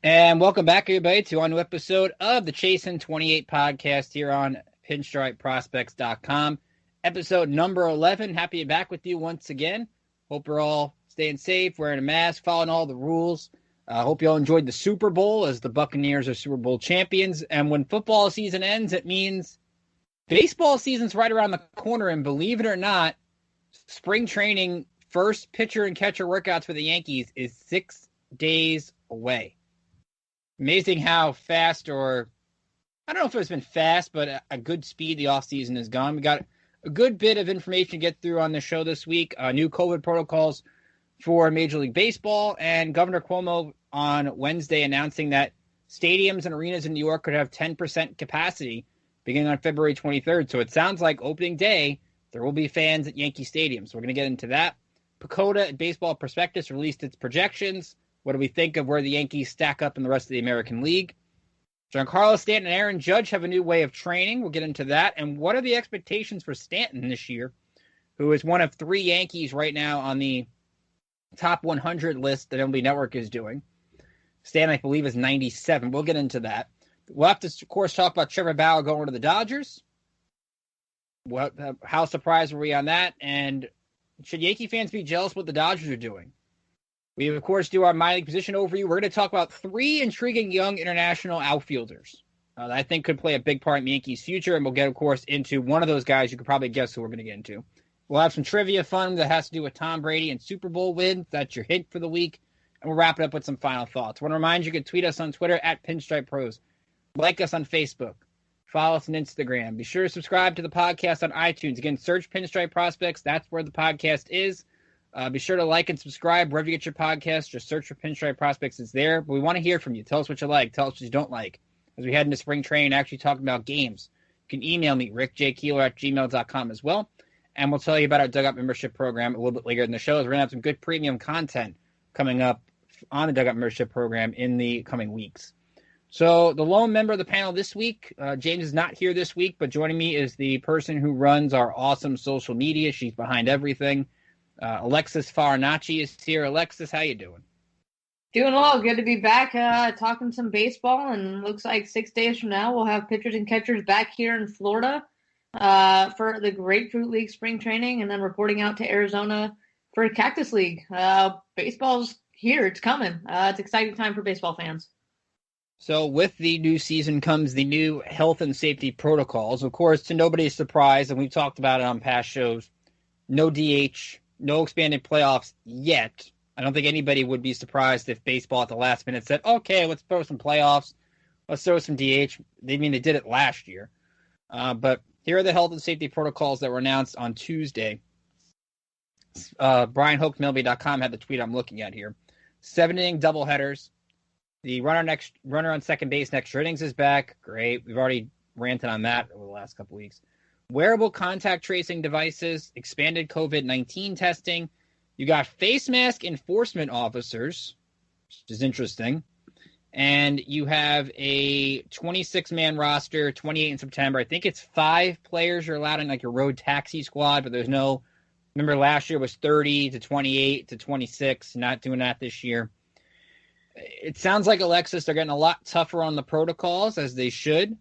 And welcome back, everybody, to a new episode of the Chasin 28 podcast here on pinstripeprospects.com. Episode number 11. Happy to be back with you once again. Hope you're all staying safe, wearing a mask, following all the rules. Hope you all enjoyed the Super Bowl as the Buccaneers are Super Bowl champions. And when football season ends, it means baseball season's right around the corner. And believe it or not, spring training, first pitcher and catcher workouts for the Yankees is 6 days away. Amazing how fast, or I don't know if it's been fast, but a good speed the offseason has gone. We got a good bit of information to get through on the show this week. New COVID protocols for Major League Baseball, and Governor Cuomo on Wednesday announcing that stadiums and arenas in New York could have 10% capacity beginning on February 23rd. So it sounds like opening day, there will be fans at Yankee Stadium. So we're going to get into that. PECOTA at Baseball Prospectus released its projections. What do we think of where the Yankees stack up in the rest of the American League? Giancarlo Stanton and Aaron Judge have a new way of training. We'll get into that. And what are the expectations for Stanton this year, who is one of 3 Yankees right now on the top 100 list that MLB Network is doing? Stanton, I believe, is 97. We'll get into that. We'll have to, of course, talk about Trevor Bauer going to the Dodgers. How surprised were we on that? And should Yankee fans be jealous what the Dodgers are doing? We, of course, do our minor league position overview. We're going to talk about 3 intriguing young international outfielders that I think could play a big part in the Yankees' future, and we'll get, of course, into one of those guys. You could probably guess who we're going to get into. We'll have some trivia fun that has to do with Tom Brady and Super Bowl wins. That's your hint for the week, and we'll wrap it up with some final thoughts. I want to remind you can tweet us on Twitter at Pinstripe Pros. Like us on Facebook. Follow us on Instagram. Be sure to subscribe to the podcast on iTunes. Again, search Pinstripe Prospects. That's where the podcast is. Be sure to like and subscribe wherever you get your podcast. Just search for Pinstripe Prospects. It's there. But we want to hear from you. Tell us what you like. Tell us what you don't like. As we head into spring training, actually talking about games, you can email me, rickjkeeler@gmail.com as well. And we'll tell you about our Dugout membership program a little bit later in the show. We're going to have some good premium content coming up on the Dugout membership program in the coming weeks. So the lone member of the panel this week, James is not here this week, but joining me is the person who runs our awesome social media. She's behind everything. Alexis Farinacci is here. Alexis, how you doing? Doing well. Good to be back talking some baseball, and looks like 6 days from now we'll have pitchers and catchers back here in Florida for the Grapefruit League spring training, and then reporting out to Arizona for Cactus League. Baseball's here. It's coming. It's an exciting time for baseball fans. So with the new season comes the new health and safety protocols. Of course, to nobody's surprise, and we've talked about it on past shows, no DH, no expanded playoffs yet. I don't think anybody would be surprised if baseball at the last minute said, okay, let's throw some playoffs. Let's throw some DH. They did it last year. But here are the health and safety protocols that were announced on Tuesday. Brian Hoke, MLB.com had the tweet I'm looking at here. 7-inning doubleheaders. The runner on second base next innings is back. Great. We've already ranted on that over the last couple weeks. Wearable contact tracing devices, expanded COVID-19 testing. You got face mask enforcement officers, which is interesting. And you have a 26-man roster, 28 in September. I think it's 5 players you're allowed in like your road taxi squad, but there's no – remember last year was 30 to 28 to 26, not doing that this year. It sounds like, Alexis, they're getting a lot tougher on the protocols, as they should.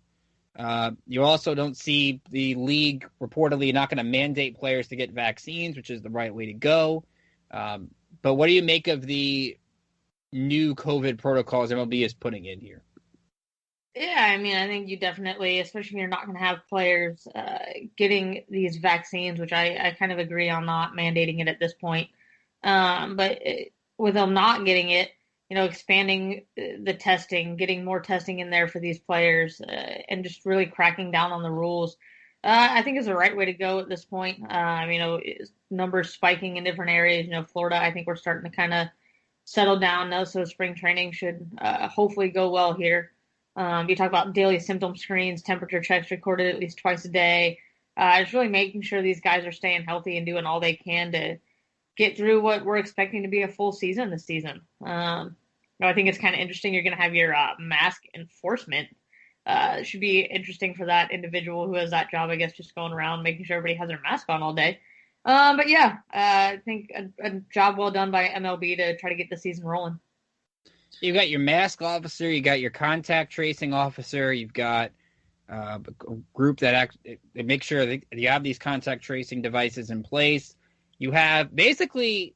You also don't see the league reportedly not going to mandate players to get vaccines, which is the right way to go. But what do you make of the new COVID protocols MLB is putting in here? Yeah, I mean, I think you definitely, especially when you're not going to have players getting these vaccines, which I kind of agree on not mandating it at this point. With them not getting it, expanding the testing, getting more testing in there for these players, and just really cracking down on the rules, I think is the right way to go at this point. Numbers spiking in different areas. Florida, I think we're starting to kind of settle down now, so spring training should hopefully go well here. You talk about daily symptom screens, temperature checks recorded at least twice a day. It's really making sure these guys are staying healthy and doing all they can to get through what we're expecting to be a full season this season. I think it's kind of interesting. You're going to have your mask enforcement. It should be interesting for that individual who has that job, I guess, just going around making sure everybody has their mask on all day. I think a job well done by MLB to try to get the season rolling. You've got your mask officer, you got your contact tracing officer, you've got a group that they make sure that you have these contact tracing devices in place. You have basically,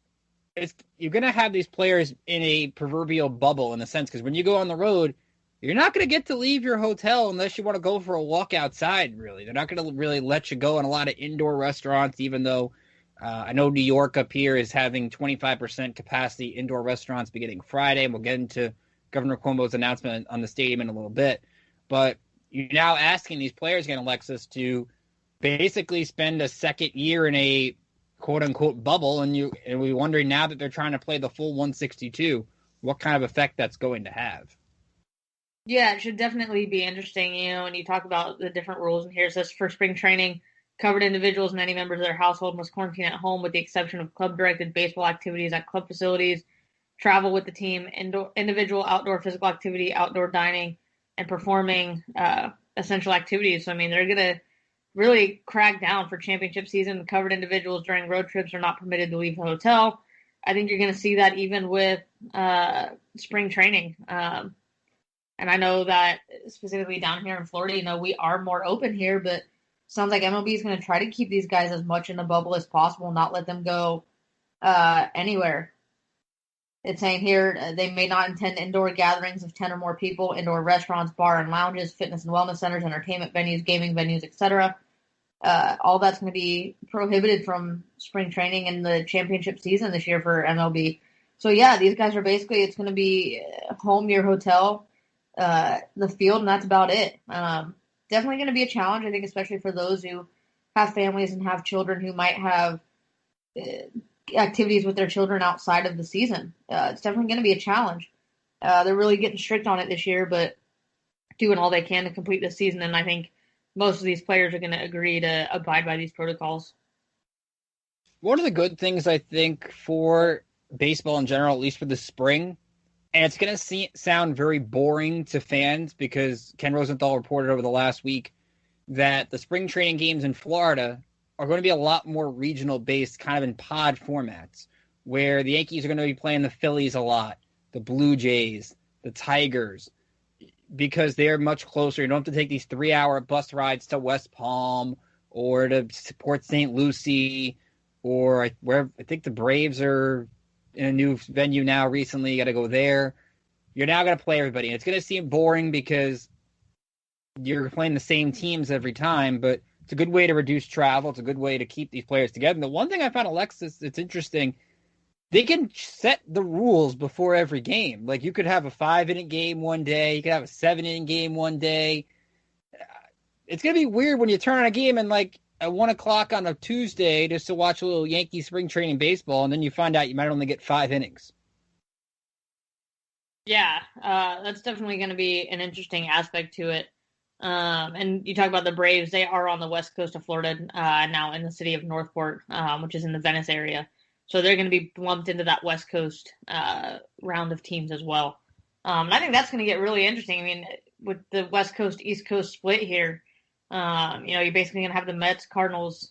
you're going to have these players in a proverbial bubble in a sense, because when you go on the road, you're not going to get to leave your hotel unless you want to go for a walk outside, really. They're not going to really let you go in a lot of indoor restaurants, even though I know New York up here is having 25% capacity indoor restaurants beginning Friday. And we'll get into Governor Cuomo's announcement on the stadium in a little bit. But you're now asking these players again, Alexis, to basically spend a second year in a quote-unquote bubble, and we're wondering now that they're trying to play the full 162, what kind of effect that's going to have. Yeah, it should definitely be interesting, and you talk about the different rules, and here it says for spring training, covered individuals and any members of their household must quarantine at home with the exception of club-directed baseball activities at club facilities, travel with the team, individual outdoor physical activity, outdoor dining, and performing essential activities. So, they're going to really crack down for championship season. Covered individuals during road trips are not permitted to leave the hotel. I think you're going to see that even with spring training. And I know that specifically down here in Florida, we are more open here, but sounds like MLB is going to try to keep these guys as much in the bubble as possible, not let them go anywhere. It's saying here they may not attend indoor gatherings of 10 or more people, indoor restaurants, bar and lounges, fitness and wellness centers, entertainment venues, gaming venues, etc. All that's going to be prohibited from spring training and the championship season this year for MLB. So, yeah, these guys are basically, it's going to be home, your hotel, the field, and that's about it. Definitely going to be a challenge, I think, especially for those who have families and have children who might have activities with their children outside of the season. It's definitely going to be a challenge. They're really getting strict on it this year, but doing all they can to complete the season, and I think most of these players are going to agree to abide by these protocols. One of the good things, I think, for baseball in general, at least for the spring, and it's going to sound very boring to fans because Ken Rosenthal reported over the last week that the spring training games in Florida are going to be a lot more regional based, kind of in pod formats, where the Yankees are going to be playing the Phillies a lot, the Blue Jays, the Tigers, because they're much closer. You don't have to take these 3-hour bus rides to West Palm or to Port St. Lucie, or where I think the Braves are in a new venue now recently. You got to go there. You're now going to play everybody. And it's going to seem boring because you're playing the same teams every time, but it's a good way to reduce travel. It's a good way to keep these players together. And the one thing I found, Alexis, that's interesting, they can set the rules before every game. Like, you could have a 5-inning game one day. You could have a 7-inning game one day. It's going to be weird when you turn on a game and, like, at 1 o'clock on a Tuesday just to watch a little Yankee spring training baseball, and then you find out you might only get 5 innings. Yeah, that's definitely going to be an interesting aspect to it. And you talk about the Braves. They are on the west coast of Florida now in the city of Northport, which is in the Venice area. So they're going to be lumped into that West Coast round of teams as well. And I think that's going to get really interesting. With the West Coast, East Coast split here, you're basically going to have the Mets, Cardinals,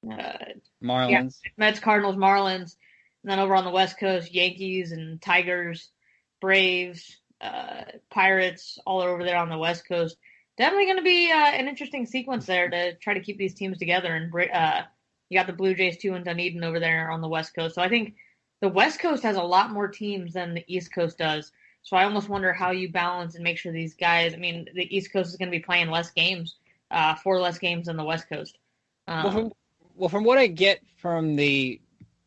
Marlins. Yeah, Mets, Cardinals, Marlins. And then over on the West Coast, Yankees and Tigers, Braves, Pirates, all over there on the West Coast. Definitely going to be an interesting sequence there to try to keep these teams together. And you got the Blue Jays too in Dunedin over there on the West Coast. So I think the West Coast has a lot more teams than the East Coast does. So I almost wonder how you balance and make sure these guys. The East Coast is going to be playing less games, 4 less games than the West Coast. From what I get from the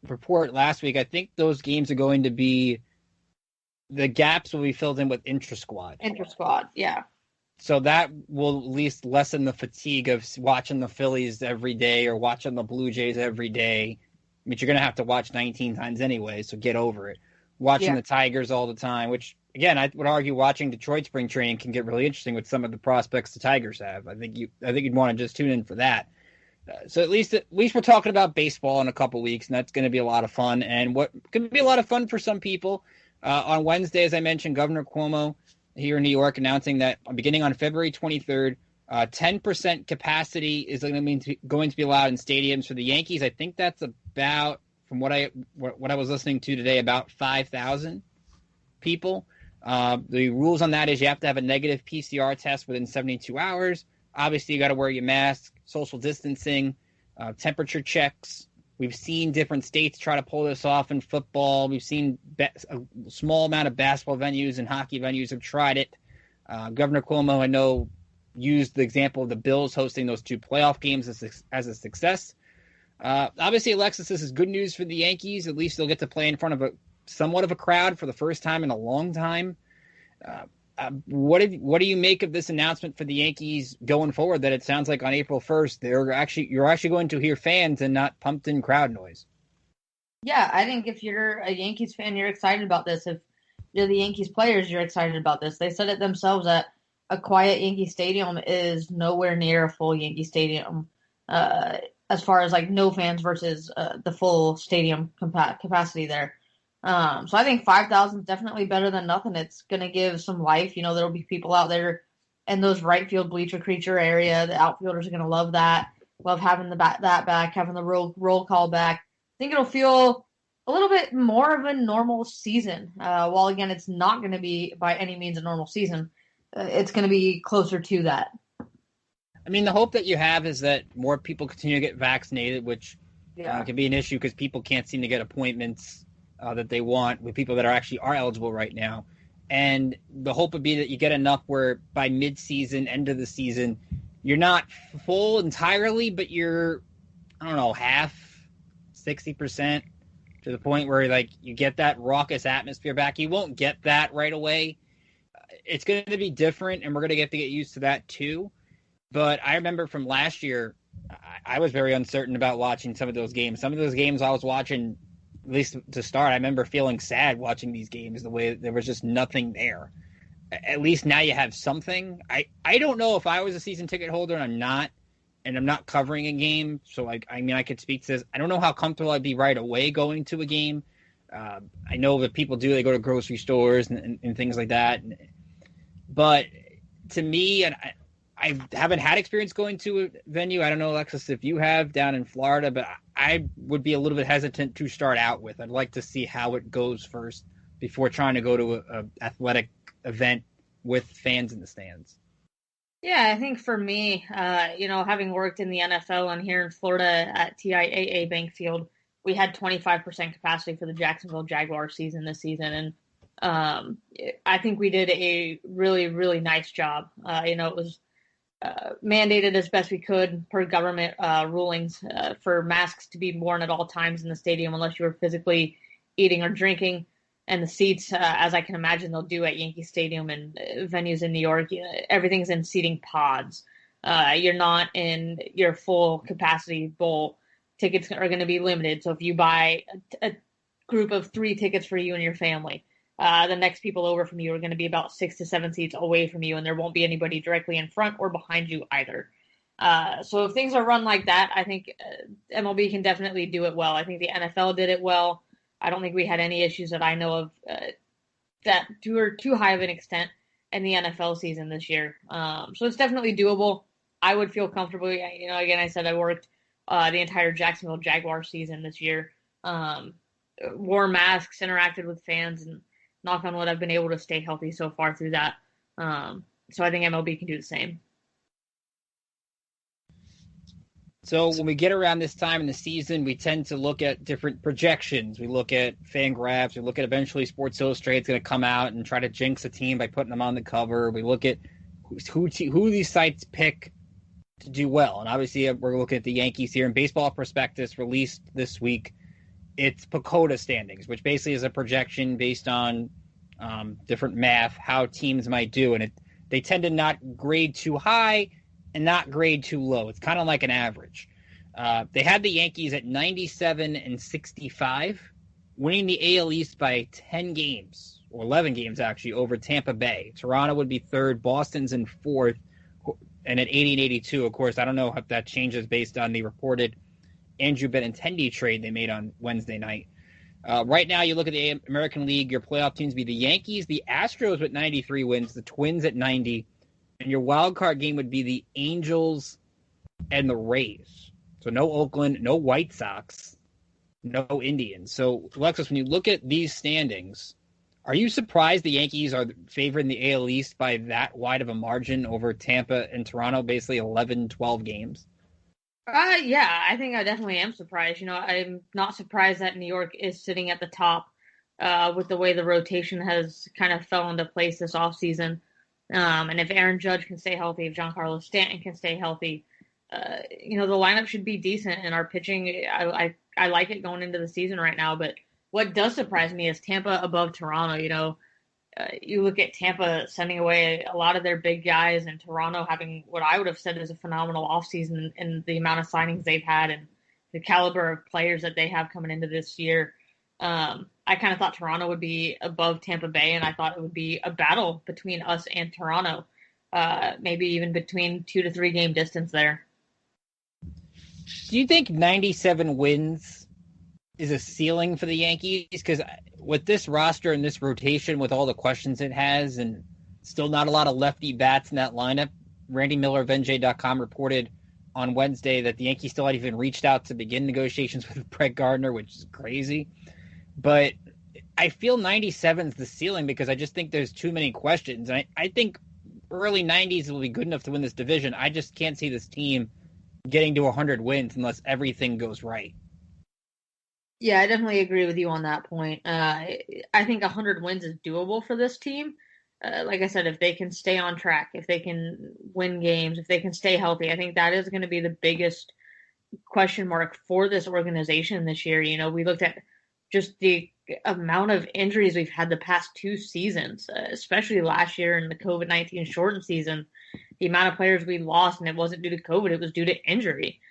report last week, I think those games are going to be, the gaps will be filled in with intra-squad. Intra-squad, yeah. So that will at least lessen the fatigue of watching the Phillies every day or watching the Blue Jays every day. You're going to have to watch 19 times anyway, so get over it. Watching the Tigers all the time, which, again, I would argue watching Detroit spring training can get really interesting with some of the prospects the Tigers have. I think you'd want to just tune in for that. So at least we're talking about baseball in a couple weeks, and that's going to be a lot of fun. And what could be a lot of fun for some people, on Wednesday, as I mentioned, Governor Cuomo here in New York announcing that beginning on February 23rd, 10% capacity is going to be allowed in stadiums for the Yankees. I think that's about, from what I was listening to today, about 5,000. people. The rules on that is you have to have a negative PCR test within 72 hours. Obviously, you got to wear your mask, social distancing, temperature checks. We've seen different states try to pull this off in football. We've seen a small amount of basketball venues and hockey venues have tried it. Governor Cuomo, I know, used the example of the Bills hosting those 2 playoff games as a success. Obviously, Alexis, this is good news for the Yankees. At least they'll get to play in front of somewhat of a crowd for the first time in a long time. What do you make of this announcement for the Yankees going forward, that it sounds like on April 1st you're actually going to hear fans and not pumped in crowd noise? Yeah, I think if you're a Yankees fan, you're excited about this. If you're the Yankees players, you're excited about this. They said it themselves that a quiet Yankee Stadium is nowhere near a full Yankee Stadium, as far as like no fans versus the full stadium capacity there. So I think 5,000 is definitely better than nothing. It's going to give some life. You know, there'll be people out there in those right field bleacher creature area. The outfielders are going to love that. Love having that back, having the roll call back. I think it'll feel a little bit more of a normal season. While again, it's not going to be by any means a normal season. It's going to be closer to that. I mean, the hope that you have is that more people continue to get vaccinated, which can be an issue because people can't seem to get appointments that they want with people that are eligible right now. And the hope would be that you get enough where by mid-season, end of the season, you're not full entirely, but you're, I don't know, half, 60%, to the point where like you get that raucous atmosphere back. You won't get that right away. It's going to be different, and we're going to get used to that too. But I remember from last year, I was very uncertain about watching some of those games. Some of those games I was watching, at least to start, I remember feeling sad watching these games, the way there was just nothing there. At least now you have something. I don't know if I was a season ticket holder and I'm not covering a game. So like, I mean, I could speak to this. I don't know how comfortable I'd be right away going to a game. I know that people they go to grocery stores and things like that. But to me, and I haven't had experience going to a venue. I don't know, Alexis, if you have down in Florida, but I would be a little bit hesitant to start out with. I'd like to see how it goes first before trying to go to a athletic event with fans in the stands. Yeah, I think for me, having worked in the NFL and here in Florida at TIAA Bank Field, we had 25% capacity for the Jacksonville Jaguars season this season. And I think we did a really, really nice job. It was mandated as best we could per government rulings for masks to be worn at all times in the stadium unless you were physically eating or drinking. And the seats, as I can imagine they'll do at Yankee Stadium and venues in New York, everything's in seating pods. You're not in your full capacity bowl. Tickets are going to be limited. So if you buy a group of 3 tickets for you and your family, the next people over from you are going to be about 6 to 7 seats away from you, and there won't be anybody directly in front or behind you either. So if things are run like that, I think MLB can definitely do it well. I think the NFL did it well. I don't think we had any issues that I know of that were too high of an extent in the NFL season this year. So it's definitely doable. I would feel comfortable. Again, I said I worked the entire Jacksonville Jaguars season this year. Wore masks, interacted with fans, and knock on wood, I've been able to stay healthy so far through that. So I think MLB can do the same. So when we get around this time in the season, we tend to look at different projections. We look at FanGraphs. We look at eventually Sports Illustrated's going to come out and try to jinx a team by putting them on the cover. We look at who these sites pick to do well. And obviously we're looking at the Yankees here. And Baseball Prospectus released this week its PECOTA standings, which basically is a projection based on different math, how teams might do. And they tend to not grade too high and not grade too low. It's kind of like an average. They had the Yankees at 97-65, winning the AL East by 10 games, or 11 games actually, over Tampa Bay. Toronto would be third, Boston's in fourth, and at 80-82, of course, I don't know if that changes based on the reported Andrew Benintendi trade they made on Wednesday night. Right now, you look at the American League, your playoff teams be the Yankees, the Astros with 93 wins, the Twins at 90, and your wild card game would be the Angels and the Rays. So no Oakland, no White Sox, no Indians. So, Alexis, when you look at these standings, Are you surprised the Yankees are favored in the AL East by that wide of a margin over Tampa and Toronto, basically 11, 12 games? Yeah, I think I definitely am surprised. I'm not surprised that New York is sitting at the top with the way the rotation has kind of fell into place this offseason. And if Aaron Judge can stay healthy, if Giancarlo Stanton can stay healthy, the lineup should be decent. And our pitching, I like it going into the season right now. But what does surprise me is Tampa above Toronto. You look at Tampa sending away a lot of their big guys, and Toronto having what I would have said is a phenomenal offseason in the amount of signings they've had and the caliber of players that they have coming into this year. I kind of thought Toronto would be above Tampa Bay, and I thought it would be a battle between us and Toronto, maybe even between 2 to 3 game distance there. Do you think 97 wins is a ceiling for the Yankees? Because with this roster and this rotation, with all the questions it has, and still not a lot of lefty bats in that lineup, Randy Miller of NJ.com reported on Wednesday that the Yankees still hadn't even reached out to begin negotiations with Brett Gardner, which is crazy. But I feel 97 is the ceiling because I just think there's too many questions. And I think early 90s will be good enough to win this division. I just can't see this team getting to 100 wins unless everything goes right. Yeah, I definitely agree with you on that point. I think 100 wins is doable for this team. Like I said, if they can stay on track, if they can win games, if they can stay healthy, I think that is going to be the biggest question mark for this organization this year. We looked at just the amount of injuries we've had the past 2 seasons, especially last year in the COVID-19 shortened season. The amount of players we lost, and it wasn't due to COVID, it was due to injury.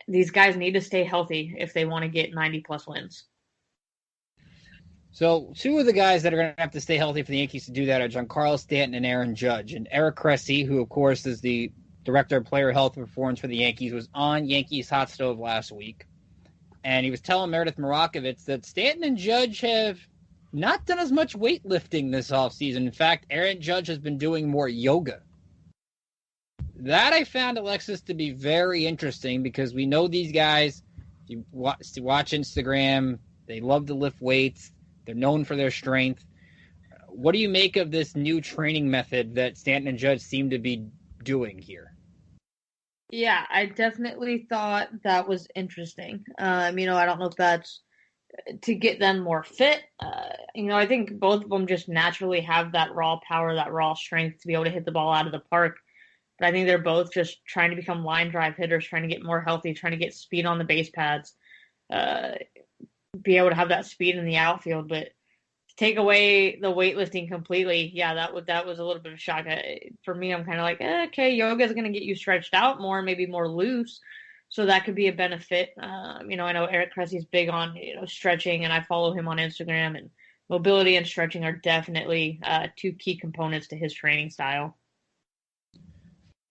These guys need to stay healthy if they want to get 90-plus wins. So 2 of the guys that are going to have to stay healthy for the Yankees to do that are Giancarlo Stanton and Aaron Judge. And Eric Cressey, who, of course, is the director of player health and performance for the Yankees, was on Yankees Hot Stove last week. And he was telling Meredith Marakovits that Stanton and Judge have not done as much weightlifting this offseason. In fact, Aaron Judge has been doing more yoga. That I found, Alexis, to be very interesting because we know these guys, if you watch Instagram, they love to lift weights. They're known for their strength. What do you make of this new training method that Stanton and Judge seem to be doing here? Yeah, I definitely thought that was interesting. I don't know if that's to get them more fit. I think both of them just naturally have that raw power, that raw strength to be able to hit the ball out of the park. But I think they're both just trying to become line drive hitters, trying to get more healthy, trying to get speed on the base pads, be able to have that speed in the outfield. But to take away the weightlifting completely, yeah, that was a little bit of a shock. For me, I'm kind of like, okay, yoga is going to get you stretched out more, maybe more loose. So that could be a benefit. I know Eric Cressey's big on stretching, and I follow him on Instagram. And mobility and stretching are definitely 2 key components to his training style.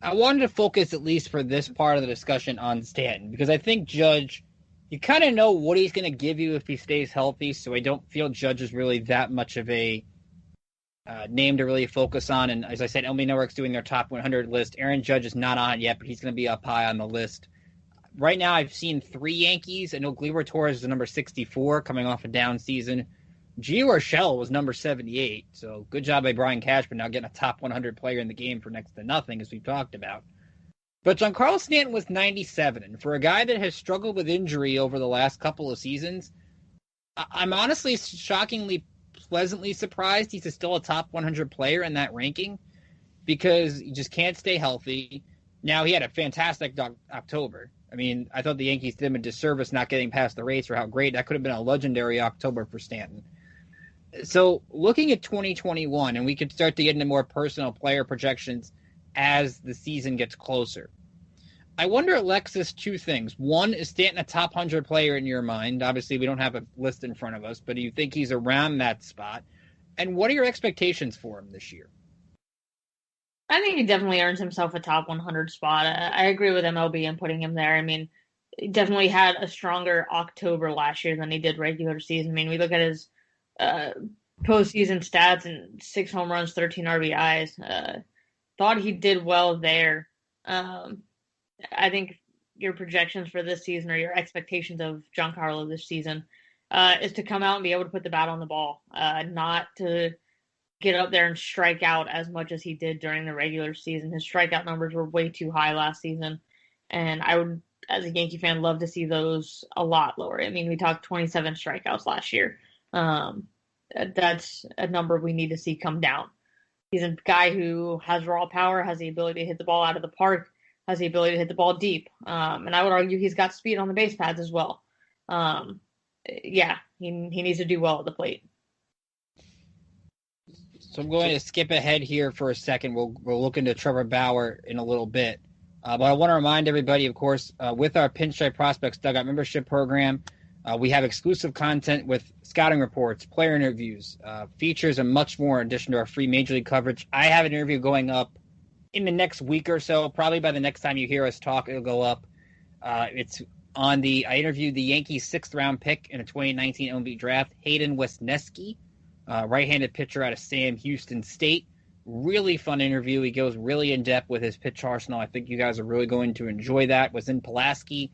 I wanted to focus, at least for this part of the discussion, on Stanton, because I think Judge, you kind of know what he's going to give you if he stays healthy, so I don't feel Judge is really that much of a name to really focus on. And as I said, MLB Network's doing their top 100 list. Aaron Judge is not on it yet, but he's going to be up high on the list. Right now, I've seen 3 Yankees. I know Gleyber Torres is the number 64, coming off a down season. Gio Urshela was number 78, so good job by Brian Cashman now getting a top 100 player in the game for next to nothing, as we've talked about. But Giancarlo Stanton was 97, and for a guy that has struggled with injury over the last couple of seasons, I'm honestly shockingly pleasantly surprised he's still a top 100 player in that ranking because he just can't stay healthy. Now, he had a fantastic October. I mean, I thought the Yankees did him a disservice not getting past the Rays for how great. That could have been a legendary October for Stanton. So looking at 2021, and we could start to get into more personal player projections as the season gets closer. I wonder, Alexis, 2 things. One, is Stanton a top 100 player in your mind? Obviously, we don't have a list in front of us, but do you think he's around that spot? And what are your expectations for him this year? I think he definitely earns himself a top 100 spot. I agree with MLB in putting him there. I mean, he definitely had a stronger October last year than he did regular season. I mean, we look at his postseason stats and 6 home runs, 13 RBIs. Thought he did well there. I think your projections for this season or your expectations of Giancarlo this season, is to come out and be able to put the bat on the ball, not to get up there and strike out as much as he did during the regular season. His strikeout numbers were way too high last season, and I would, as a Yankee fan, love to see those a lot lower. I mean, we talked 27 strikeouts last year. That's a number we need to see come down. He's a guy who has raw power, has the ability to hit the ball out of the park, has the ability to hit the ball deep. And I would argue he's got speed on the base paths as well. Yeah, he needs to do well at the plate. So I'm going to skip ahead here for a second. We'll look into Trevor Bauer in a little bit. But I want to remind everybody, of course, with our Pinstripe Prospects Dugout membership program, we have exclusive content with scouting reports, player interviews, features, and much more in addition to our free Major League coverage. I have an interview going up in the next week or so. Probably by the next time you hear us talk, it'll go up. It's I interviewed the Yankees' 6th-round pick in a 2019 MLB draft, Hayden Wesneski, right-handed pitcher out of Sam Houston State. Really fun interview. He goes really in-depth with his pitch arsenal. I think you guys are really going to enjoy that. Was in Pulaski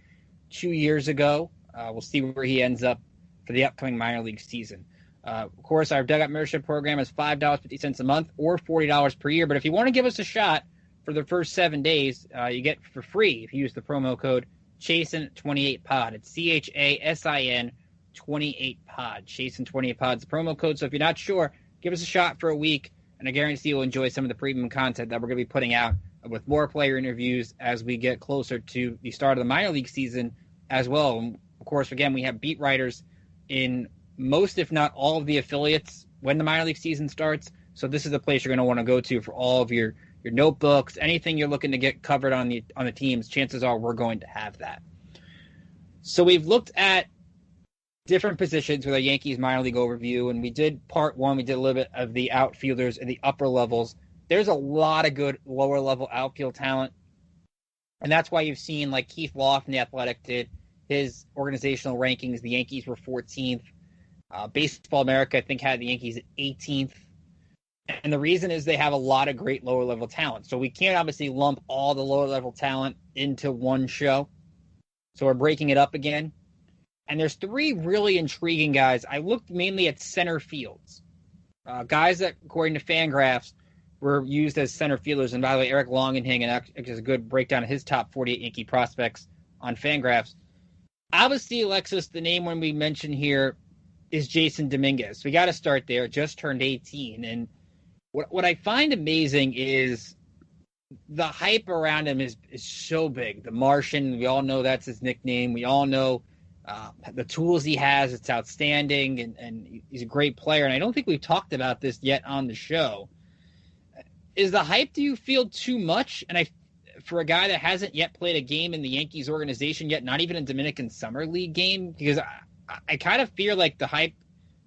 2 years ago. We'll see where he ends up for the upcoming minor league season. Of course, our Dugout membership program is $5.50 a month or $40 per year. But if you want to give us a shot for the first 7 days, you get for free if you use the promo code Chasin28pod. It's CHASIN 28pod. Chasin28pod is the promo code. So if you're not sure, give us a shot for a week, and I guarantee you'll enjoy some of the premium content that we're going to be putting out with more player interviews as we get closer to the start of the minor league season as well. And of course, again, we have beat writers in most, if not all, of the affiliates when the minor league season starts. So this is the place you're going to want to go to for all of your notebooks, anything you're looking to get covered on the teams. Chances are we're going to have that. So we've looked at different positions with our Yankees minor league overview, and we did part one. We did a little bit of the outfielders and the upper levels. There's a lot of good lower level outfield talent, and that's why you've seen like Keith Law from The Athletic did his organizational rankings. The Yankees were 14th. Baseball America, I think, had the Yankees at 18th. And the reason is they have a lot of great lower level talent. So we can't obviously lump all the lower level talent into one show. So we're breaking it up again. And there's 3 really intriguing guys. I looked mainly at center fields. Guys that, according to Fangraphs, were used as center fielders. And by the way, Eric Longenhagen has a good breakdown of his top 48 Yankee prospects on Fangraphs. Obviously, Alexis, the name when we mention here is Jason Dominguez. We got to start there. Just turned 18. And what I find amazing is the hype around him is so big. The Martian, we all know that's his nickname. We all know the tools he has. It's outstanding, and he's a great player. And I don't think we've talked about this yet on the show. Is the hype, do you feel too much? And for a guy that hasn't yet played a game in the Yankees organization yet, not even a Dominican Summer League game, because I kind of fear like the hype.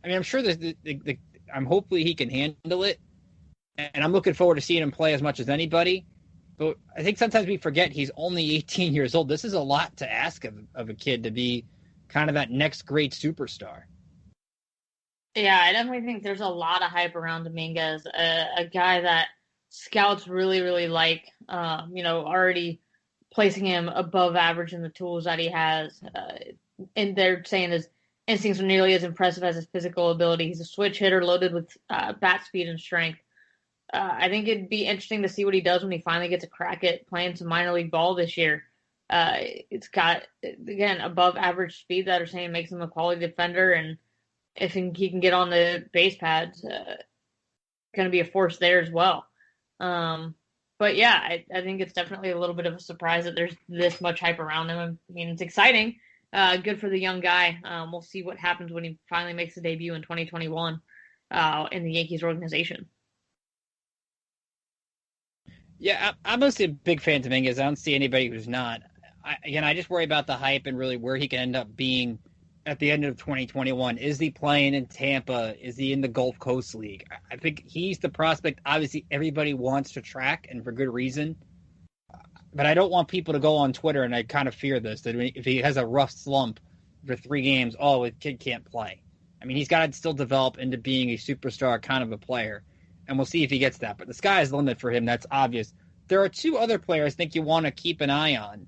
I mean, I'm sure I'm hopefully he can handle it. And I'm looking forward to seeing him play as much as anybody. But I think sometimes we forget he's only 18 years old. This is a lot to ask of a kid to be kind of that next great superstar. Yeah, I definitely think there's a lot of hype around Dominguez, a guy that scouts really, really like, already placing him above average in the tools that he has. And they're saying his instincts are nearly as impressive as his physical ability. He's a switch hitter loaded with bat speed and strength. I think it'd be interesting to see what he does when he finally gets a crack at playing some minor league ball this year. It's got, again, above average speed that are saying makes him a quality defender, and if he can get on the base pads, going to be a force there as well. But yeah, I think it's definitely a little bit of a surprise that there's this much hype around him. I mean, it's exciting. Good for the young guy. We'll see what happens when he finally makes a debut in 2021 in the Yankees organization. Yeah, I'm mostly a big fan of Dominguez. I don't see anybody who's not. I just worry about the hype and really where he can end up being at the end of 2021. Is he playing in Tampa? Is he in the Gulf Coast League? I think he's the prospect obviously everybody wants to track, and for good reason. But I don't want people to go on Twitter, and I kind of fear this, that if he has a rough slump for 3 games, the kid can't play. I mean, he's got to still develop into being a superstar kind of a player, and we'll see if he gets that. But the sky is the limit for him. That's obvious. There are 2 other players I think you want to keep an eye on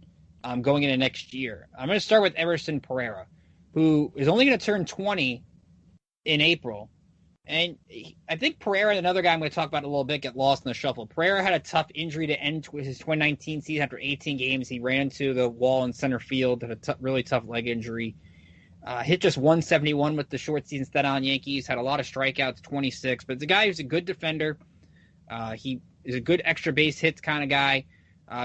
going into next year. I'm going to start with Everson Pereira. who is only going to turn 20 in April. And I think Pereira, another guy I'm going to talk about in a little bit, get lost in the shuffle. Pereira had a tough injury to end his 2019 season after 18 games. He ran into the wall in center field, had a really tough leg injury. Hit just 171 with the short season stat on Yankees. Had a lot of strikeouts, 26. But the guy who's a good defender. He is a good extra base hits kind of guy.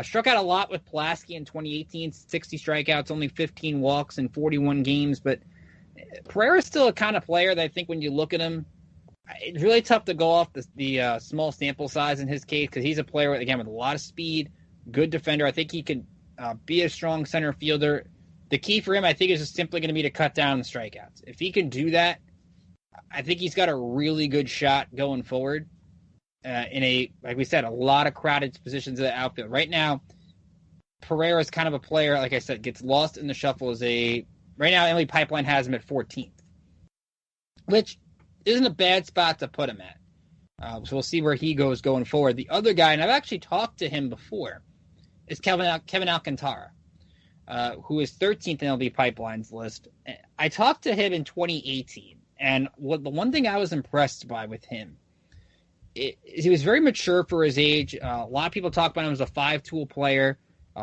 Struck out a lot with Pulaski in 2018, 60 strikeouts, only 15 walks in 41 games. But Pereira's still a kind of player that I think when you look at him, it's really tough to go off the small sample size in his case because he's a player, again, with a lot of speed, good defender. I think he could be a strong center fielder. The key for him, I think, is just simply going to be to cut down the strikeouts. If he can do that, I think he's got a really good shot going forward in like we said, a lot of crowded positions of the outfield. Right now, Pereira is kind of a player, like I said, gets lost in the shuffle right now, Emily Pipeline has him at 14th, which isn't a bad spot to put him at. So we'll see where he goes going forward. The other guy, and I've actually talked to him before, is Kevin Alcantara, who is 13th in MLB Pipeline's list. I talked to him in 2018, and the one thing I was impressed by with him is he was very mature for his age. A lot of people talk about him as a five-tool player.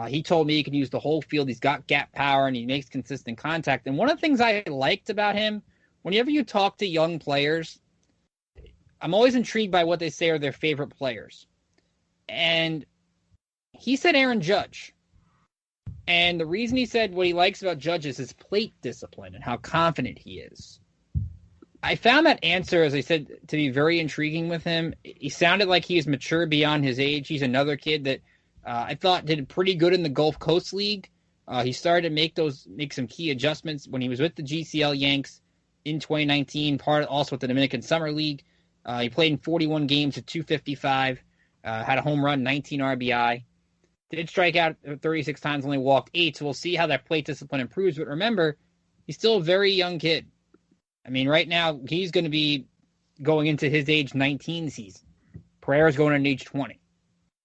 He told me he can use the whole field. He's got gap power, and he makes consistent contact. And one of the things I liked about him, whenever you talk to young players, I'm always intrigued by what they say are their favorite players. And he said Aaron Judge. And the reason he said what he likes about Judge is his plate discipline and how confident he is. I found that answer, as I said, to be very intriguing with him. He sounded like he is mature beyond his age. He's another kid that I thought did pretty good in the Gulf Coast League. He started to make some key adjustments when he was with the GCL Yanks in 2019, also with the Dominican Summer League. He played in 41 games at 255, had a home run, 19 RBI. Did strike out 36 times, only walked 8, so we'll see how that plate discipline improves. But remember, he's still a very young kid. I mean, right now, he's going to be going into his age 19 season. Pereira's going into age 20.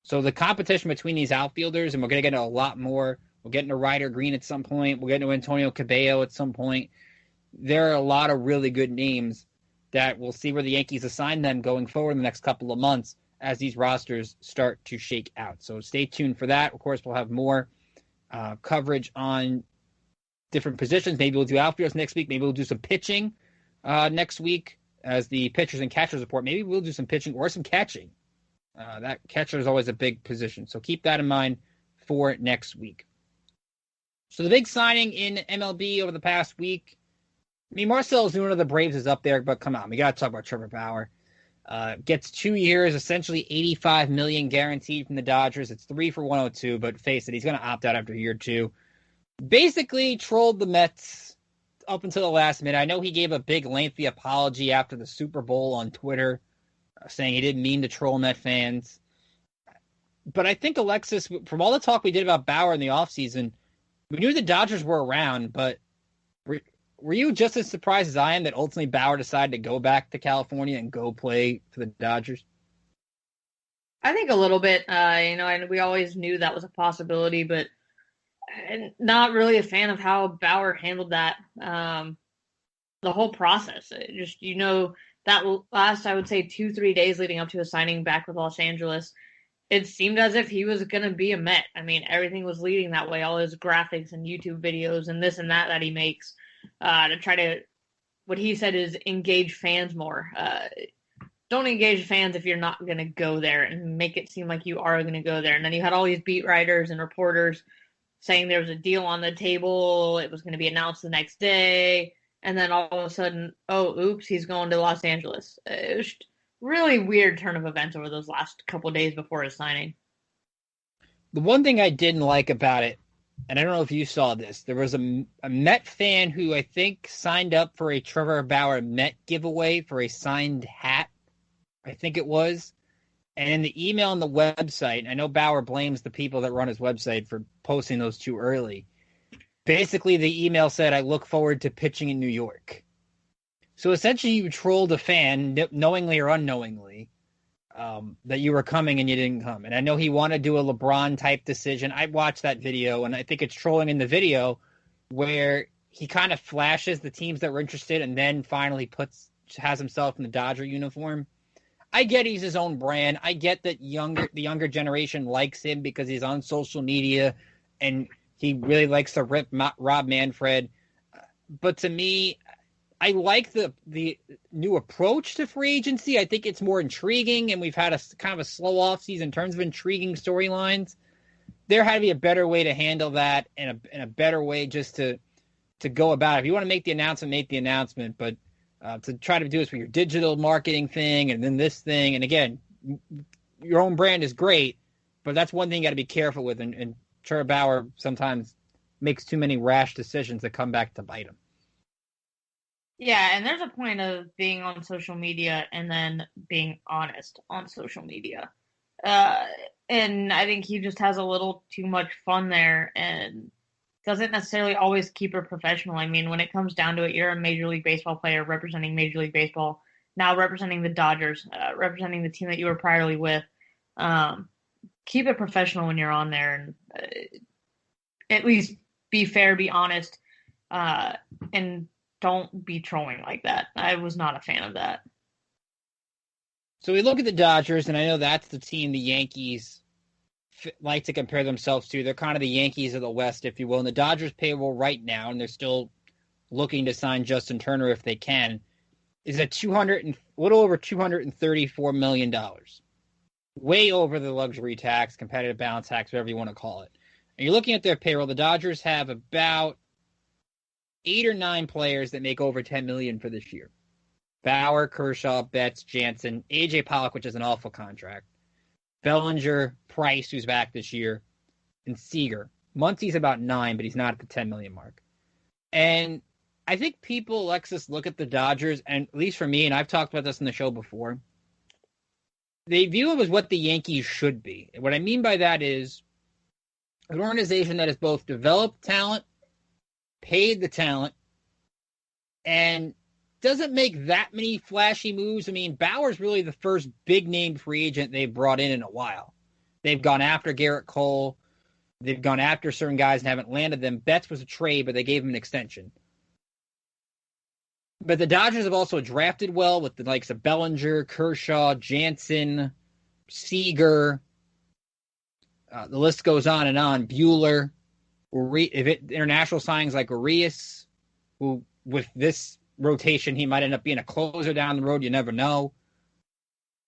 So the competition between these outfielders, and we're going to get into a lot more. We'll get into Ryder Green at some point. We'll get into Antonio Cabello at some point. There are a lot of really good names that we'll see where the Yankees assign them going forward in the next couple of months as these rosters start to shake out. So stay tuned for that. Of course, we'll have more coverage on different positions. Maybe we'll do outfielders next week. Maybe we'll do some pitching next week as the pitchers and catchers report. Maybe we'll do some pitching or some catching. That catcher is always a big position. So keep that in mind for next week. So the big signing in MLB over the past week, I mean, Marcell Ozuna of the Braves is up there, but come on, we got to talk about Trevor Bauer. Gets 2 years, essentially $85 million guaranteed from the Dodgers. It's 3 for 102, but face it, he's going to opt out after year 2. Basically trolled the Mets up until the last minute. I know he gave a big, lengthy apology after the Super Bowl on Twitter, saying he didn't mean to troll Met fans. But I think, Alexis, from all the talk we did about Bauer in the offseason, we knew the Dodgers were around, but were you just as surprised as I am that ultimately Bauer decided to go back to California and go play for the Dodgers? I think a little bit. And we always knew that was a possibility, but not really a fan of how Bauer handled that. The whole process. Just, that last, I would say, 2-3 days leading up to his signing back with Los Angeles, it seemed as if he was going to be a Met. I mean, everything was leading that way. All his graphics and YouTube videos and this and that he makes to try to, what he said is, engage fans more. Don't engage fans if you're not going to go there, and make it seem like you are going to go there. And then you had all these beat writers and reporters saying there was a deal on the table. It was going to be announced the next day. And then all of a sudden, oh, oops, he's going to Los Angeles. It was really weird turn of events over those last couple of days before his signing. The one thing I didn't like about it, and I don't know if you saw this, there was a Met fan who I think signed up for a Trevor Bauer Met giveaway for a signed hat, I think it was. And in the email on the website, I know Bauer blames the people that run his website for posting those too early. Basically, the email said, "I look forward to pitching in New York." So essentially, you trolled a fan, knowingly or unknowingly, that you were coming and you didn't come. And I know he wanted to do a LeBron-type decision. I watched that video, and I think it's trolling in the video where he kind of flashes the teams that were interested and then finally has himself in the Dodger uniform. I get he's his own brand. I get that the younger generation likes him because he's on social media and he really likes to rip Rob Manfred. But to me, I like the new approach to free agency. I think it's more intriguing, and we've had a kind of a slow offseason in terms of intriguing storylines. There had to be a better way to handle that and a better way just to go about it. If you want to make the announcement, make the announcement. But to try to do this with your digital marketing thing and then this thing, and again, your own brand is great, but that's one thing you got to be careful with. And Trevor Bauer sometimes makes too many rash decisions that come back to bite him. Yeah, and there's a point of being on social media and then being honest on social media. And I think he just has a little too much fun there and doesn't necessarily always keep it professional. I mean, when it comes down to it, you're a Major League Baseball player representing Major League Baseball, now representing the Dodgers, representing the team that you were priorly with. Keep it professional when you're on there and at least be fair, be honest, and don't be trolling like that. I was not a fan of that. So we look at the Dodgers, and I know that's the team the Yankees like to compare themselves to. They're kind of the Yankees of the West, if you will. And the Dodgers payroll right now, and they're still looking to sign Justin Turner if they can, is at little over $234 million. Way over the luxury tax, competitive balance tax, whatever you want to call it. And you're looking at their payroll, the Dodgers have about 8 or 9 players that make over $10 million for this year. Bauer, Kershaw, Betts, Jansen, A.J. Pollock, which is an awful contract, Bellinger, Price, who's back this year, and Seager. Muncy's about 9, but he's not at the 10 million mark. And I think people, Alexis, look at the Dodgers, and at least for me, and I've talked about this in the show before, they view it as what the Yankees should be. And what I mean by that is an organization that has both developed talent, paid the talent, and doesn't make that many flashy moves. I mean, Bauer's really the first big-name free agent they've brought in a while. They've gone after Garrett Cole. They've gone after certain guys and haven't landed them. Betts was a trade, but they gave him an extension. But the Dodgers have also drafted well with the likes of Bellinger, Kershaw, Jansen, Seager. The list goes on and on. Buehler. International signings like Urias, who with this rotation, he might end up being a closer down the road. You never know.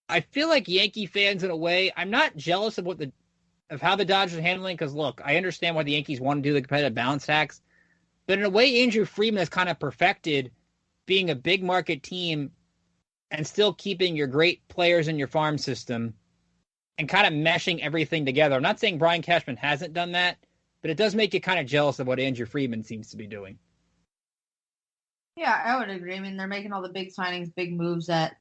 I feel like Yankee fans, in a way, I'm not jealous of how the Dodgers are handling, because, look, I understand why the Yankees want to do the competitive balance tax, but in a way, Andrew Friedman has kind of perfected being a big market team and still keeping your great players in your farm system and kind of meshing everything together. I'm not saying Brian Cashman hasn't done that, but it does make you kind of jealous of what Andrew Friedman seems to be doing. Yeah, I would agree. I mean, they're making all the big signings, big moves that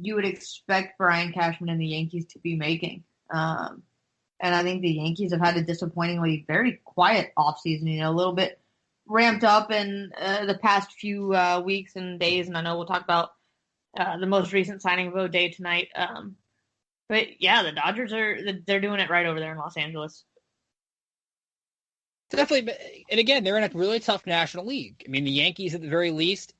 you would expect Brian Cashman and the Yankees to be making. And I think the Yankees have had a disappointingly very quiet offseason, a little bit ramped up in the past few weeks and days. And I know we'll talk about the most recent signing of O'Day tonight. But yeah, the Dodgers they're doing it right over there in Los Angeles. Definitely, and again, they're in a really tough National League. I mean, the Yankees, at the very least,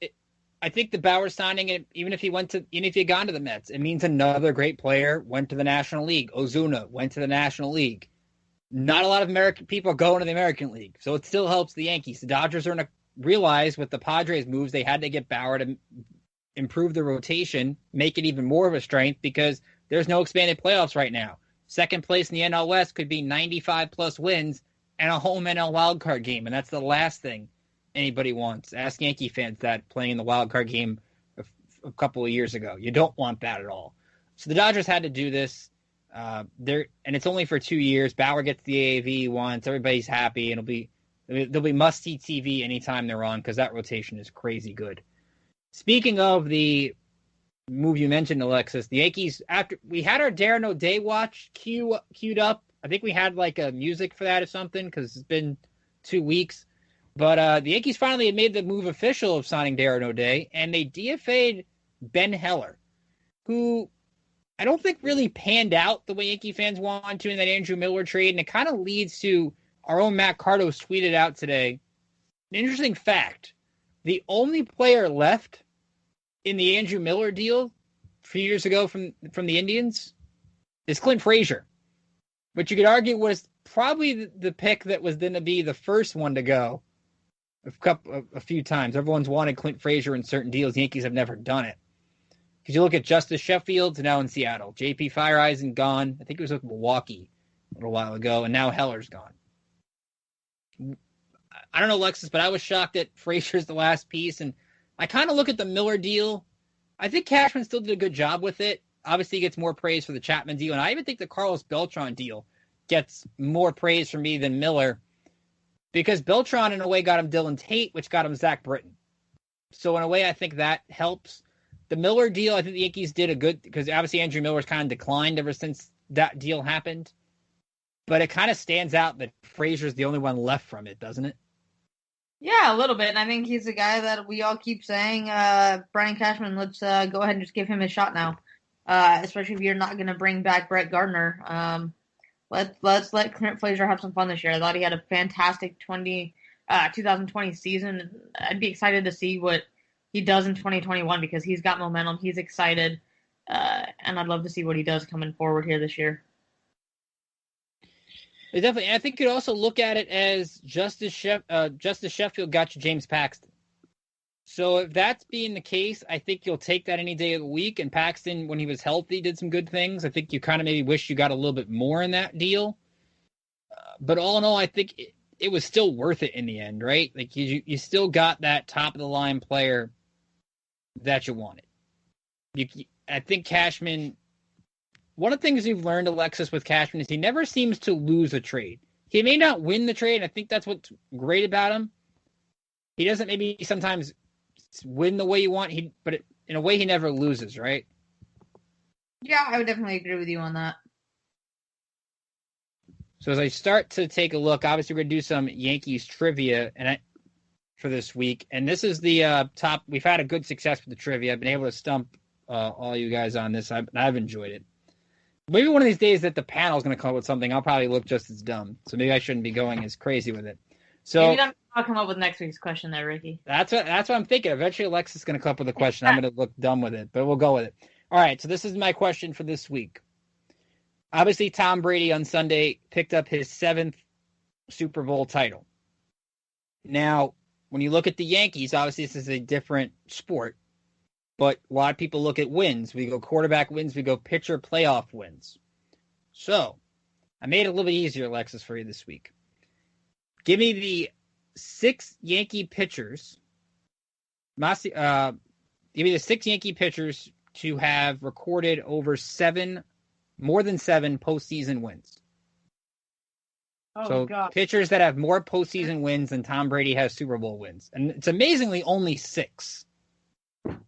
I think the Bauer signing, even if he had gone to the Mets, it means another great player went to the National League. Ozuna went to the National League. Not a lot of American people are going to the American League, so it still helps the Yankees. The Dodgers are going to realize with the Padres moves, they had to get Bauer to improve the rotation, make it even more of a strength, because there's no expanded playoffs right now. Second place in the NL West could be 95-plus wins and a home NL wildcard game, and that's the last thing anybody wants. Ask Yankee fans that playing in the wildcard game a couple of years ago. You don't want that at all. So the Dodgers had to do this. And it's only for 2 years. Bauer gets the AAV he wants. Everybody's happy, and there'll be must-see TV anytime they're on, because that rotation is crazy good. Speaking of the move you mentioned, Alexis, the Yankees, after we had our Darren-O'Day watch queued up. I think we had like a music for that or something, because it's been 2 weeks. But the Yankees finally had made the move official of signing Darren-O'Day, and they DFA'd Ben Heller, who I don't think really panned out the way Yankee fans wanted to in that Andrew Miller trade. And it kind of leads to our own Matt Cardos tweeted out today. interesting fact. The only player left in the Andrew Miller deal a few years ago from the Indians is Clint Frazier, which you could argue was probably the pick that was going to be the first one to go a few times. Everyone's wanted Clint Frazier in certain deals. The Yankees have never done it. Because you look at Justice Sheffield's now in Seattle. J.P. Fireeisen gone. I think it was with Milwaukee a little while ago, and now Heller's gone. I don't know, Alexis, but I was shocked that Frazier's the last piece, and I kind of look at the Miller deal. I think Cashman still did a good job with it. Obviously, he gets more praise for the Chapman deal, and I even think the Carlos Beltran deal gets more praise from me than Miller, because Beltran, in a way, got him Dylan Tate, which got him Zach Britton. So, in a way, I think that helps. The Miller deal, I think the Yankees did a good, because obviously Andrew Miller's kind of declined ever since that deal happened. But it kind of stands out that Frazier's the only one left from it, doesn't it? Yeah, a little bit. And I think he's the guy that we all keep saying, Brian Cashman, let's go ahead and just give him a shot now. Especially if you're not going to bring back Brett Gardner. Let's let Clint Frazier have some fun this year. I thought he had a fantastic 2020 season. I'd be excited to see what he does in 2021 because he's got momentum. He's excited. And I'd love to see what he does coming forward here this year. Definitely. And I think you could also look at it as Justice Sheffield got you James Paxton. So if that's being the case, I think you'll take that any day of the week. And Paxton, when he was healthy, did some good things. I think you kind of maybe wish you got a little bit more in that deal. But all in all, I think it was still worth it in the end, right? Like you still got that top of the line player that you wanted. I think Cashman. One of the things we've learned, Alexis, with Cashman is he never seems to lose a trade. He may not win the trade. I think that's what's great about him. He doesn't maybe sometimes win the way you want, but in a way he never loses, right? Yeah, I would definitely agree with you on that. So as I start to take a look, obviously we're going to do some Yankees trivia for this week. And this is the top. We've had a good success with the trivia. I've been able to stump all you guys on this. I've enjoyed it. Maybe one of these days that the panel is going to come up with something, I'll probably look just as dumb. So maybe I shouldn't be going as crazy with it. So maybe I'll come up with next week's question there, Ricky. That's what I'm thinking. Eventually, Alexis is going to come up with a question. I'm going to look dumb with it, but we'll go with it. All right, so this is my question for this week. Obviously, Tom Brady on Sunday picked up his 7th Super Bowl title. Now, when you look at the Yankees, obviously this is a different sport. But a lot of people look at wins. We go quarterback wins. We go pitcher playoff wins. So I made it a little bit easier, Alexis, for you this week. Give me the 6 Yankee pitchers. Give me the 6 Yankee pitchers to have recorded more than 7 postseason wins. So God. Pitchers that have more postseason wins than Tom Brady has Super Bowl wins. And it's amazingly only 6.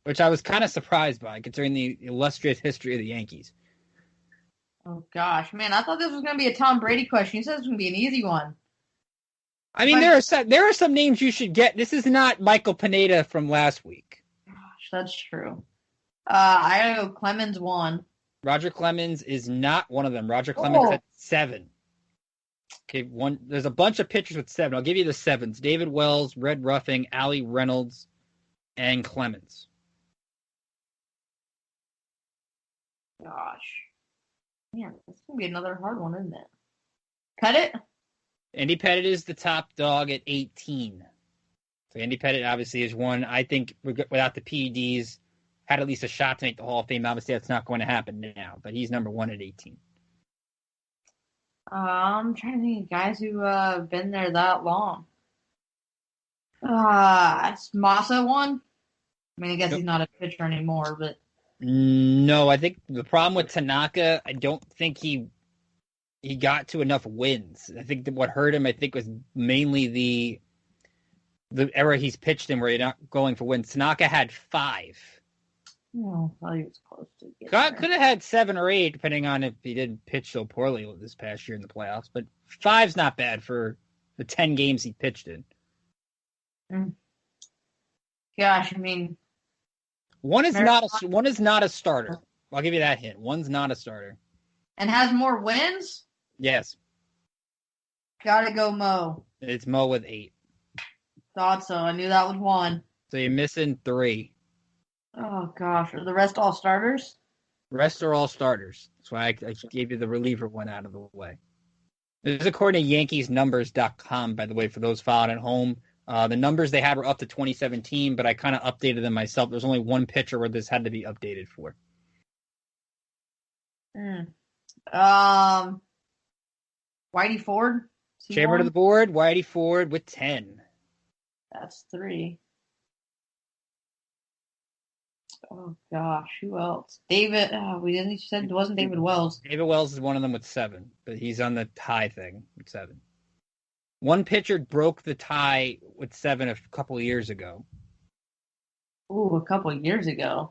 Which I was kind of surprised by, considering the illustrious history of the Yankees. Oh, gosh. Man, I thought this was going to be a Tom Brady question. You said it was going to be an easy one. I mean, there are some names you should get. This is not Michael Pineda from last week. Gosh, that's true. I know Clemens won. Roger Clemens is not one of them. Roger Clemens had 7. Okay, there's a bunch of pitchers with 7. I'll give you the 7s. David Wells, Red Ruffing, Allie Reynolds, and Clemens. Gosh. Man, this is going to be another hard one, isn't it? Pettit? Andy Pettit is the top dog at 18. So Andy Pettit obviously is one. I think without the PEDs, had at least a shot to make the Hall of Fame. Obviously, that's not going to happen now, but he's number 1 at 18. I'm trying to think of guys who have been there that long. Is Massa one? I mean, I guess he's not a pitcher anymore, but... No, I think the problem with Tanaka, I don't think he got to enough wins. I think that what hurt him, was mainly the era he's pitched in where you're not going for wins. Tanaka had 5. Oh, well, he was close to Could have had 7 or 8, depending on if he didn't pitch so poorly this past year in the playoffs. But 5's not bad for the 10 games he pitched in. Gosh, I mean... One is not a starter. I'll give you that hint. One's not a starter. And has more wins? Yes. Gotta go Mo. It's Mo with 8. Thought so. I knew that was one. So you're missing 3. Oh gosh, are the rest all starters? Rest are all starters. That's why I gave you the reliever one out of the way. This is according to YankeesNumbers.com, by the way, for those following at home. The numbers they had were up to 2017, but I kind of updated them myself. There's only one pitcher where this had to be updated for. Whitey Ford? Chamber to the board, Whitey Ford with 10. That's 3. Oh gosh, who else? David. We didn't. You said it wasn't David Wells. David Wells is one of them with 7, but he's on the tie thing with 7. One pitcher broke the tie with 7 a couple of years ago. Ooh, a couple of years ago.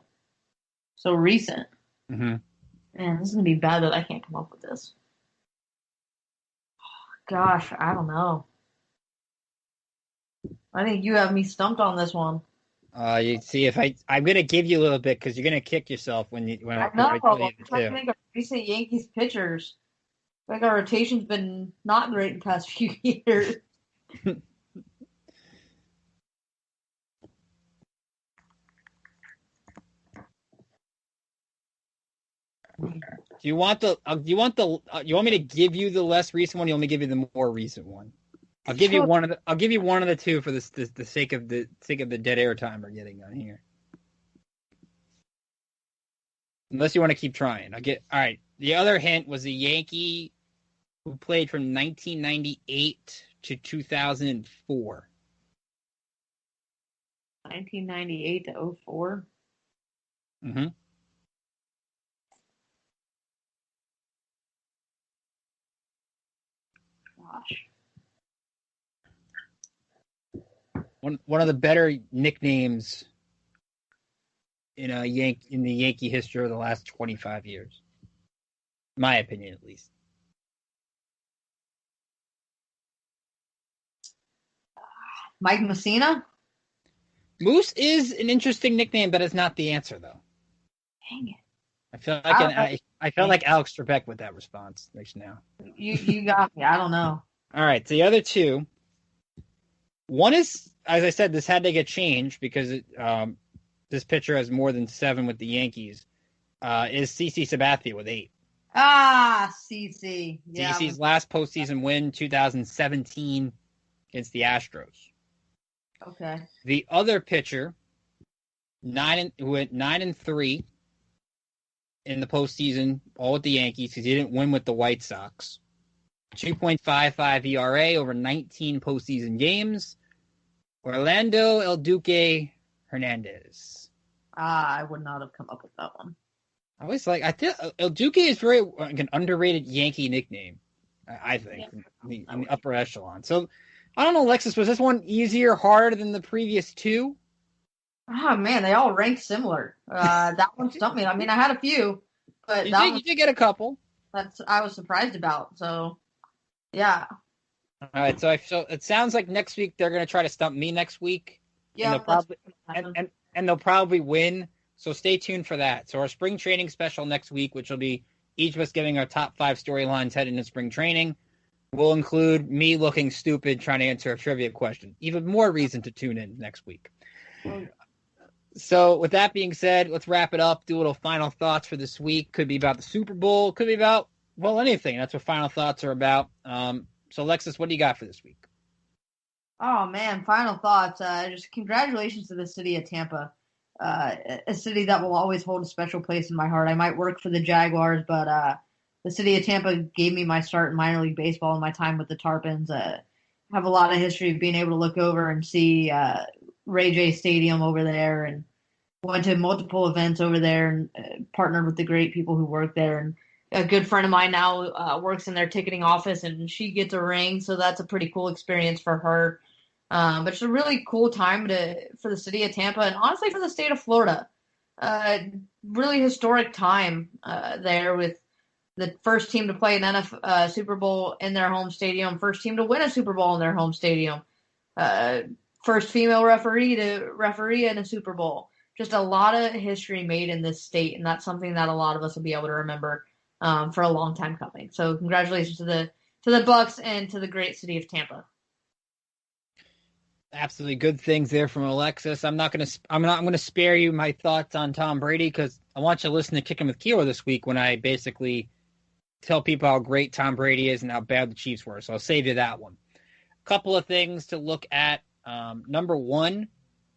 So recent. Mm-hmm. Man, this is gonna be bad that I can't come up with this. Gosh, I don't know. I think you have me stumped on this one. You see, if I'm gonna give you a little bit because you're gonna kick yourself when I know. I tell you I'm trying to think of recent Yankees pitchers. I think our rotation's been not great in the past few years. Do you want you want me to give you the less recent one? You want me to give you the more recent one? I'll give you one of the two for the sake of the dead air time we're getting on here. Unless you want to keep trying. All right. The other hint was a Yankee who played from 1998 to 2004. 1998 to 2004. Mm-hmm. Gosh. One of the better nicknames in the Yankee history of the last 25 years. My opinion, at least. Mike Messina? Moose is an interesting nickname, but it's not the answer, though. Dang it. I felt like Alex Trebek with that response right now. You got me. I don't know. All right, so the other two. One is, as I said, this had to get changed because this pitcher has more than 7 with the Yankees. Is CC Sabathia with 8. CC. Yeah. CC's last postseason win, 2017, against the Astros. Okay. The other pitcher, who went 9-3 in the postseason, all with the Yankees, because he didn't win with the White Sox. 2.55 ERA over 19 postseason games. Orlando El Duque Hernandez. I would not have come up with that one. I think El Duque is very an underrated Yankee nickname. I think in the upper echelon. So I don't know, Alexis, was this one easier, harder than the previous two? Oh man, they all rank similar. That one stumped me. I mean, I had a few, but you did get a couple. I was surprised about. So yeah. All right, so it sounds like next week they're going to try to stump me next week. Yeah, and they'll probably win. So stay tuned for that. So our spring training special next week, which will be each of us giving our top 5 storylines heading into spring training, will include me looking stupid trying to answer a trivia question. Even more reason to tune in next week. So with that being said, let's wrap it up. Do a little final thoughts for this week. Could be about the Super Bowl. Could be about, well, anything. That's what final thoughts are about. So Alexis, what do you got for this week? Oh man, final thoughts. Just congratulations to the city of Tampa. A city that will always hold a special place in my heart. I might work for the Jaguars, but the city of Tampa gave me my start in minor league baseball and my time with the Tarpons. Have a lot of history of being able to look over and see Ray J Stadium over there, and went to multiple events over there and partnered with the great people who work there. And a good friend of mine now works in their ticketing office, and she gets a ring, so that's a pretty cool experience for her. But it's a really cool time for the city of Tampa and honestly for the state of Florida. Really historic time there with the first team to play an Super Bowl in their home stadium, first team to win a Super Bowl in their home stadium, first female referee to referee in a Super Bowl. Just a lot of history made in this state, and that's something that a lot of us will be able to remember for a long time coming. So congratulations to the Bucks and to the great city of Tampa. Absolutely good things there from Alexis. I'm going to spare you my thoughts on Tom Brady because I want you to listen to Kicking with Keeler this week when I basically tell people how great Tom Brady is and how bad the Chiefs were. So I'll save you that one. A couple of things to look at. Number one,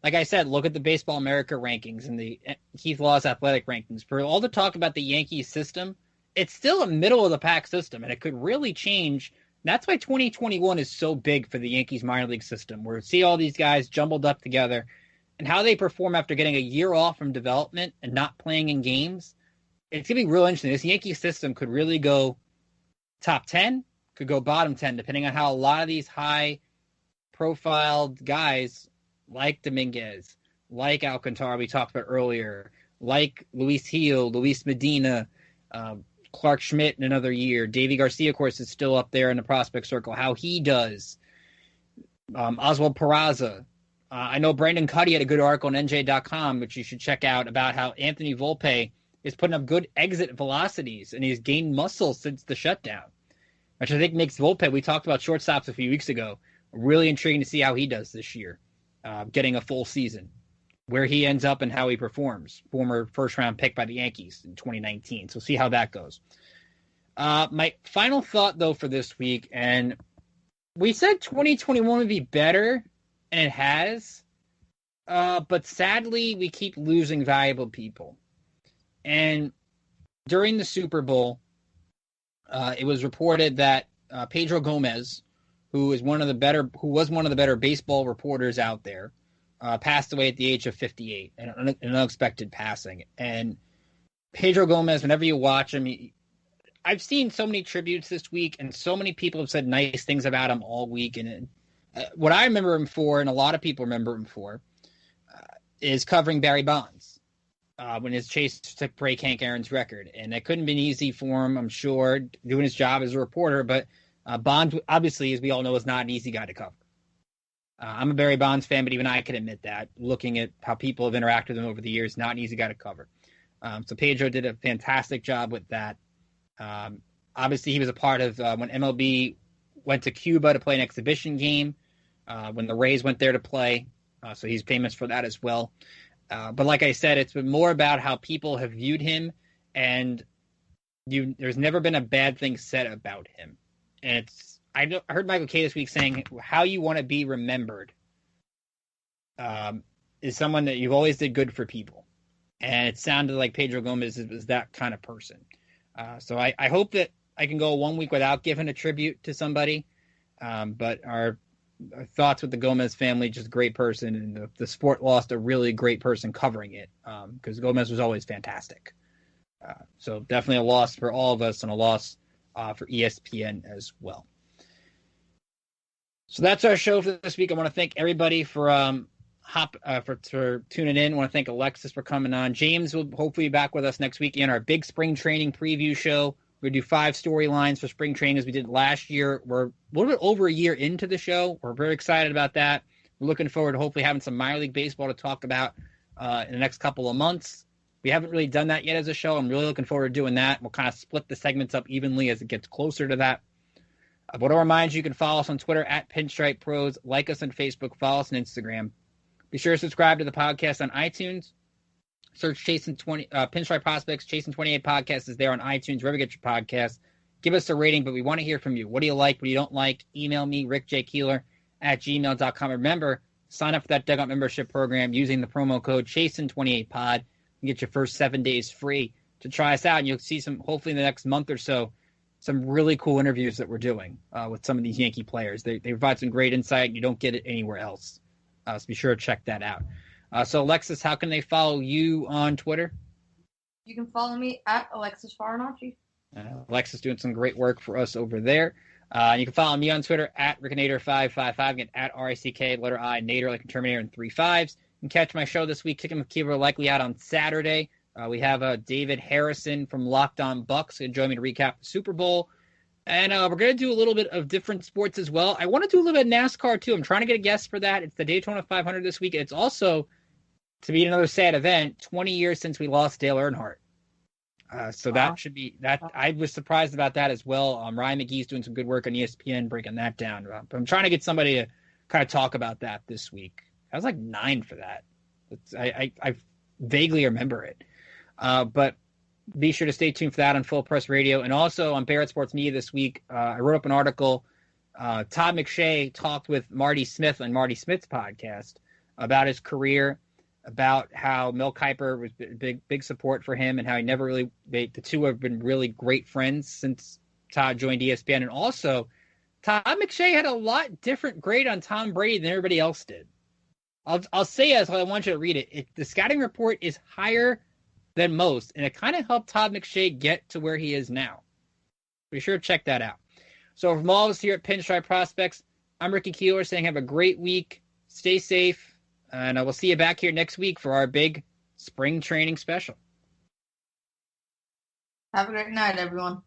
like I said, look at the Baseball America rankings and the Keith Law's athletic rankings. For all the talk about the Yankees system, it's still a middle of the pack system, and it could really change. That's why 2021 is so big for the Yankees minor league system, where you see all these guys jumbled up together and how they perform after getting a year off from development and not playing in games. It's going to be real interesting. This Yankee system could really go top 10, could go bottom 10, depending on how a lot of these high-profiled guys like Dominguez, like Alcantara we talked about earlier, like Luis Gil, Luis Medina, Clark Schmidt in another year. Davy Garcia, of course, is still up there in the prospect circle. How he does. Oswald Peraza. I know Brandon Cuddy had a good article on NJ.com, which you should check out, about how Anthony Volpe is putting up good exit velocities, and he's gained muscle since the shutdown, which I think makes Volpe, we talked about shortstops a few weeks ago, really intriguing to see how he does this year, getting a full season, where he ends up and how he performs. Former first-round pick by the Yankees in 2019. So see how that goes. My final thought, though, for this week, and we said 2021 would be better, and it has, but sadly, we keep losing valuable people. And during the Super Bowl, it was reported that Pedro Gomez, who was one of the better baseball reporters out there, passed away at the age of 58, an unexpected passing. And Pedro Gomez, whenever you watch him, I've seen so many tributes this week, and so many people have said nice things about him all week. And what I remember him for, and a lot of people remember him for, is covering Barry Bonds when his chase to break Hank Aaron's record. And it couldn't have been easy for him, I'm sure, doing his job as a reporter. But Bonds, obviously, as we all know, is not an easy guy to cover. I'm a Barry Bonds fan, but even I can admit that, looking at how people have interacted with him over the years, not an easy guy to cover. So Pedro did a fantastic job with that. Obviously, he was a part of when MLB went to Cuba to play an exhibition game, when the Rays went there to play. So he's famous for that as well. But like I said, it's been more about how people have viewed him, and there's never been a bad thing said about him. And I heard Michael Kay this week saying how you want to be remembered is someone that you've always did good for people. And it sounded like Pedro Gomez was that kind of person. So I hope that I can go 1 week without giving a tribute to somebody. But our thoughts with the Gomez family, just a great person. And the sport lost a really great person covering it because Gomez was always fantastic. So definitely a loss for all of us and a loss for ESPN as well. So that's our show for this week. I want to thank everybody for tuning in. I want to thank Alexis for coming on. James will hopefully be back with us next week in our big spring training preview show. We're going to do 5 storylines for spring training as we did last year. We're a little bit over a year into the show. We're very excited about that. We're looking forward to hopefully having some minor league baseball to talk about in the next couple of months. We haven't really done that yet as a show. I'm really looking forward to doing that. We'll kind of split the segments up evenly as it gets closer to that. But I'll remind you can follow us on Twitter at Pinstripe Pros, like us on Facebook, follow us on Instagram. Be sure to subscribe to the podcast on iTunes. Search Pinstripe Prospects, Chasin 28 Podcast is there on iTunes, wherever you get your podcasts. Give us a rating, but we want to hear from you. What do you like? What do you don't like? Email me, rickjkeeler@gmail.com. Remember, sign up for that Dugout membership program using the promo code Chasin28Pod and get your first 7 days free to try us out. And you'll see hopefully in the next month or so, some really cool interviews that we're doing with some of these Yankee players. They provide some great insight. You don't get it anywhere else. So be sure to check that out. So, Alexis, how can they follow you on Twitter? You can follow me at Alexis Farinacci. Alexis doing some great work for us over there. You can follow me on Twitter at Rickinator555. Again, at R-I-C-K, letter I, Nader, like a Terminator, and 3 5s. You can catch my show this week, Kicking with Keeler, likely out on Saturday. We have David Harrison from Locked On Bucks going to join me to recap the Super Bowl. And we're going to do a little bit of different sports as well. I want to do a little bit of NASCAR, too. I'm trying to get a guest for that. It's the Daytona 500 this week. It's also, to be another sad event, 20 years since we lost Dale Earnhardt. So that should be that. I was surprised about that as well. Ryan McGee's doing some good work on ESPN breaking that down. But I'm trying to get somebody to kind of talk about that this week. I was like 9 for that. I vaguely remember it. But be sure to stay tuned for that on Full Press Radio. And also on Barrett Sports Media this week, I wrote up an article. Todd McShay talked with Marty Smith on Marty Smith's podcast about his career, about how Mel Kiper was big support for him, and how he never really the two have been really great friends since Todd joined ESPN. And also, Todd McShay had a lot different grade on Tom Brady than everybody else did. I'll say as I want you to read it. The scouting report is higher than most, and it kind of helped Todd McShay get to where he is now. Be sure to check that out. So from all of us here at Pinstripe Prospects, I'm Ricky Keeler saying have a great week, stay safe, and I will see you back here next week for our big spring training special. Have a great night, everyone.